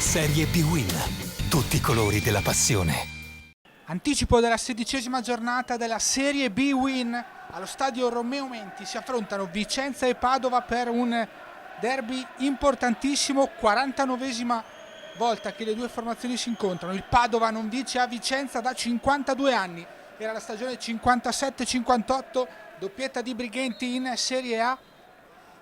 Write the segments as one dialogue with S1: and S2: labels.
S1: Serie B-Win. Tutti i colori della passione.
S2: Anticipo della 16ª giornata della Serie B-Win. Allo stadio Romeo Menti si affrontano Vicenza e Padova per un derby importantissimo, 49esima volta che le due formazioni si incontrano. Il Padova non vince a Vicenza da 52 anni, era la stagione 57-58, doppietta di Brighenti in Serie A.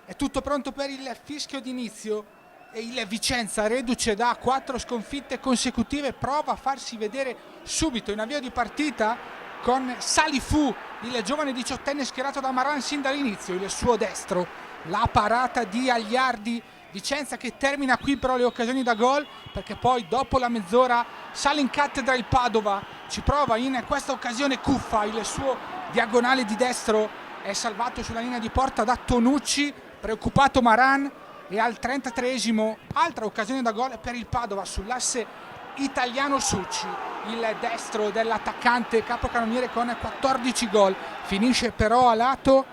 S2: È tutto pronto per il fischio d'inizio e il Vicenza, reduce da 4 sconfitte consecutive, prova a farsi vedere subito in avvio di partita con Salifu, il giovane 18enne schierato da Maran sin dall'inizio, il suo destro, la parata di Agliardi. Vicenza che termina qui però le occasioni da gol, perché poi dopo la mezz'ora sale in cattedra il Padova, ci prova in questa occasione Cuffa, il suo diagonale di destro è salvato sulla linea di porta da Tonucci, preoccupato Maran. E al 33esimo altra occasione da gol per il Padova sull'asse italiano Succi, il destro dell'attaccante capocannoniere con 14 gol, finisce però a lato.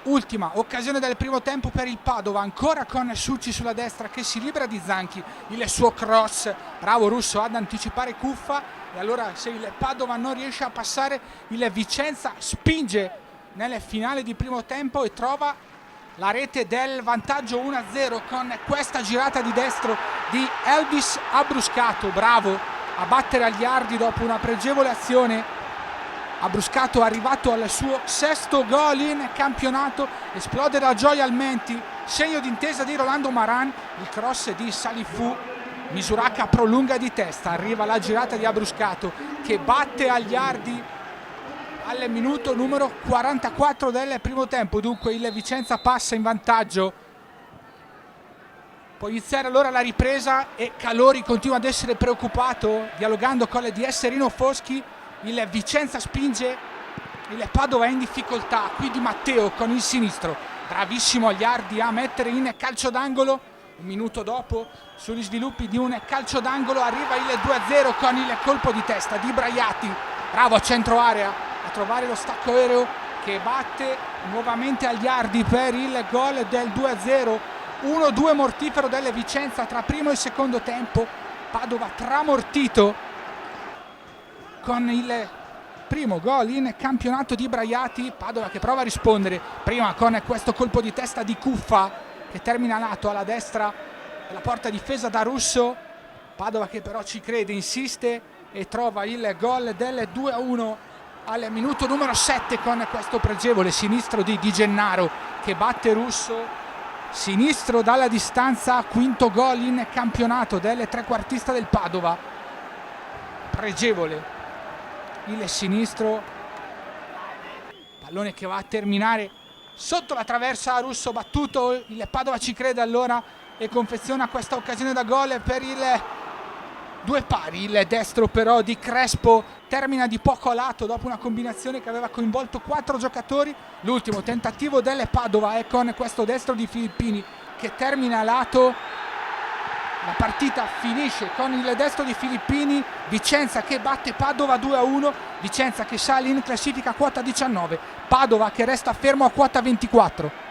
S2: Ultima occasione del primo tempo per il Padova, ancora con Succi sulla destra che si libera di Zanchi, il suo cross, bravo Russo ad anticipare Cuffa, e allora se il Padova non riesce a passare, il Vicenza spinge nel finale di primo tempo e trova la rete del vantaggio 1-0 con questa girata di destro di Elvis Abruscato, bravo a battere Agliardi dopo una pregevole azione. Abruscato è arrivato al suo 6° gol in campionato, esplode la gioia al Menti, segno d'intesa di Rolando Maran, il cross di Salifu, Misuracca prolunga di testa, arriva la girata di Abruscato che batte Agliardi al minuto numero 44 del primo tempo. Dunque il Vicenza passa in vantaggio. Può iniziare allora la ripresa e Calori continua ad essere preoccupato, dialogando con il DS Rino Foschi. Il Vicenza spinge, il Padova è in difficoltà, qui Di Matteo con il sinistro, bravissimo Agliardi a mettere in calcio d'angolo. Un minuto dopo, sugli sviluppi di un calcio d'angolo, arriva il 2-0 con il colpo di testa di Braiati, bravo a centro area a trovare lo stacco aereo che batte nuovamente Agliardi per il gol del 2-0. 1-2 mortifero del Vicenza tra primo e secondo tempo. Padova tramortito con il primo gol in campionato di Braiati. Padova che prova a rispondere prima con questo colpo di testa di Cuffa che termina lato alla destra della porta difesa da Russo. Padova che però ci crede, insiste e trova il gol del 2-1 al minuto numero 7 con questo pregevole sinistro di Di Gennaro che batte Russo. Sinistro dalla distanza, quinto gol in campionato del trequartista del Padova, pregevole il sinistro, pallone che va a terminare sotto la traversa, Russo battuto, il Padova ci crede allora e confeziona questa occasione da gol per il 2-2. Il destro però di Crespo termina di poco a lato dopo una combinazione che aveva coinvolto 4 giocatori. L'ultimo tentativo del Padova è con questo destro di Filippini che termina a lato. La partita finisce con il destro di Filippini. Vicenza che batte Padova 2-1, Vicenza che sale in classifica a quota 19, Padova che resta fermo a quota 24.